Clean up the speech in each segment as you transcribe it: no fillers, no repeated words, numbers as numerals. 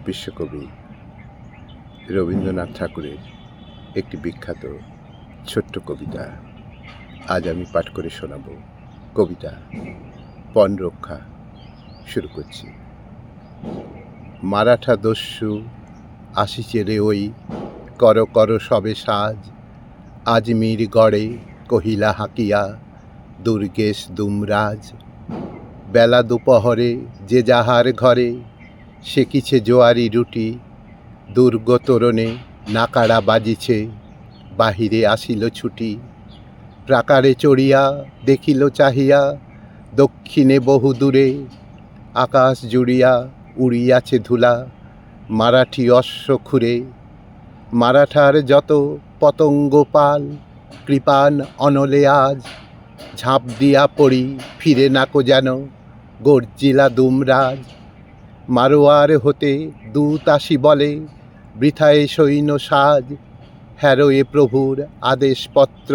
বিশ্বকবি রবীন্দ্রনাথ ঠাকুরের একটি বিখ্যাত ছোট্ট কবিতা আজ আমি পাঠ করে শোনাব। কবিতা পণ রক্ষা। শুরু করছি। মারাঠা দস্যু আসিছে রে ওই, কর কর সবে সাজ, আজমির গড়ে কহিলা হাঁকিয়া দুর্গেশ দুমরাজ। বেলা দুপহরে যে যাহার ঘরে সেকিছে জোয়ারি রুটি, দুর্গ তোরণে নাকাড়া বাজিছে, বাহিরে আসিল ছুটি। প্রাকারে চড়িয়া দেখিল চাহিয়া, দক্ষিণে বহু দূরে আকাশ জুড়িয়া উড়িয়াছে ধুলা, মারাঠি অশ্ব খুরে। মারাঠার যত পতঙ্গ পাল, কৃপান অনলে আজ, ঝাঁপ দিয়া পড়ি ফিরে নাকো যেন গর্জিলা দুমরাজ। মারোয়ার হতে দূত আসি বলে, বৃথায় সৈন্য সাজ, হ্যারোয়ে প্রভুর আদেশপত্র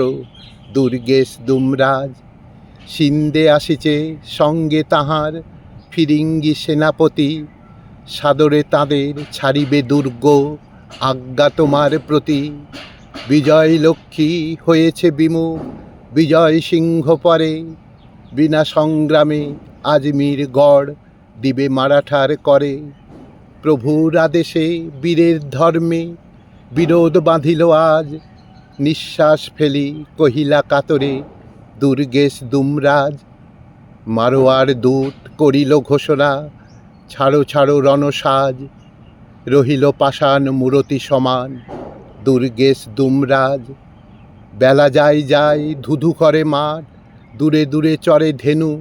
দুর্গেশ দুমরাজ। সিন্ধে আসিছে সঙ্গে তাহার ফিরিঙ্গি সেনাপতি, সাদরে তাদের ছাড়িবে দুর্গ আজ্ঞা তোমার প্রতি। বিজয় লক্ষ্মী হয়েছে বিমুখ, বিজয় সিংহ পরে, বিনা সংগ্রামে আজমির গড় দিবে মারাঠার করে। প্রভুর আদেশে বীরের ধর্মে বিরোধ বাঁধিল আজ, নিঃশ্বাস ফেলি কহিলা কাতরে দুর্গেশ দুমরাজ। মারোয়ার দূত করিল ঘোষণা, ছাড়ো ছাড়ো রণসাজ, রহিল পাষাণ মূরতি সমান দুর্গেশ দুমরাজ। বেলা যায় যায় ধুধু করে মাঠ, দূরে দূরে চরে ধেনু,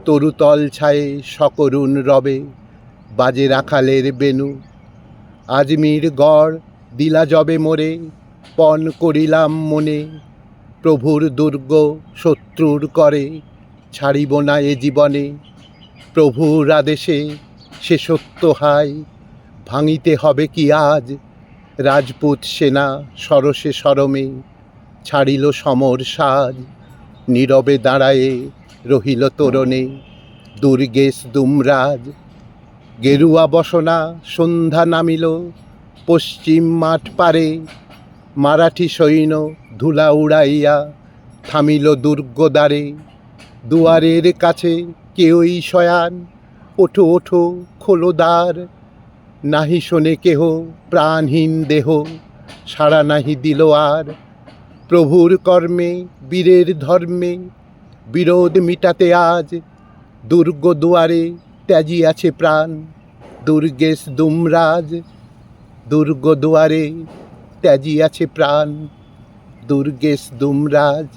তরুতল ছায়ে সকরুণ রবে বাজে রাখালের বেনু। আজমির গড় দিলা যবে মোরে, পণ করিলাম মনে, প্রভুর দুর্গ শত্রুর করে ছাড়িব না এ জীবনে। প্রভুর আদেশে সে সত্য হাই, ভাঙিতে হবে কি আজ, রাজপুত সেনা সরসে সরমে ছাড়িল সমর সাজ। নীরবে দাঁড়ায়ে রহিল তোরণে দুর্গেশ দুমরাজ। গেরুয়া বসনা সন্ধ্যা নামিল পশ্চিম মাঠ পারে, মারাঠি সৈন্য ধুলা উড়াইয়া থামিল দুর্গ দ্বারে। দুয়ারের কাছে কেউই শয়ান, ওঠো ওঠো খোলো দ্বার, নাহি শোনে কেহ প্রাণহীন দেহ, সাড়া নাহি দিল আর। প্রভুর কর্মে বীরের ধর্মে বিরোধ মিটাতে আজ, দুর্গ দুয়ারে ত্যাজিয়াছে প্রাণ দুর্গেশ দুমরাজ। দুর্গ দুয়ারে ত্যাজিয়াছে প্রাণ দুর্গেশ দুমরাজ।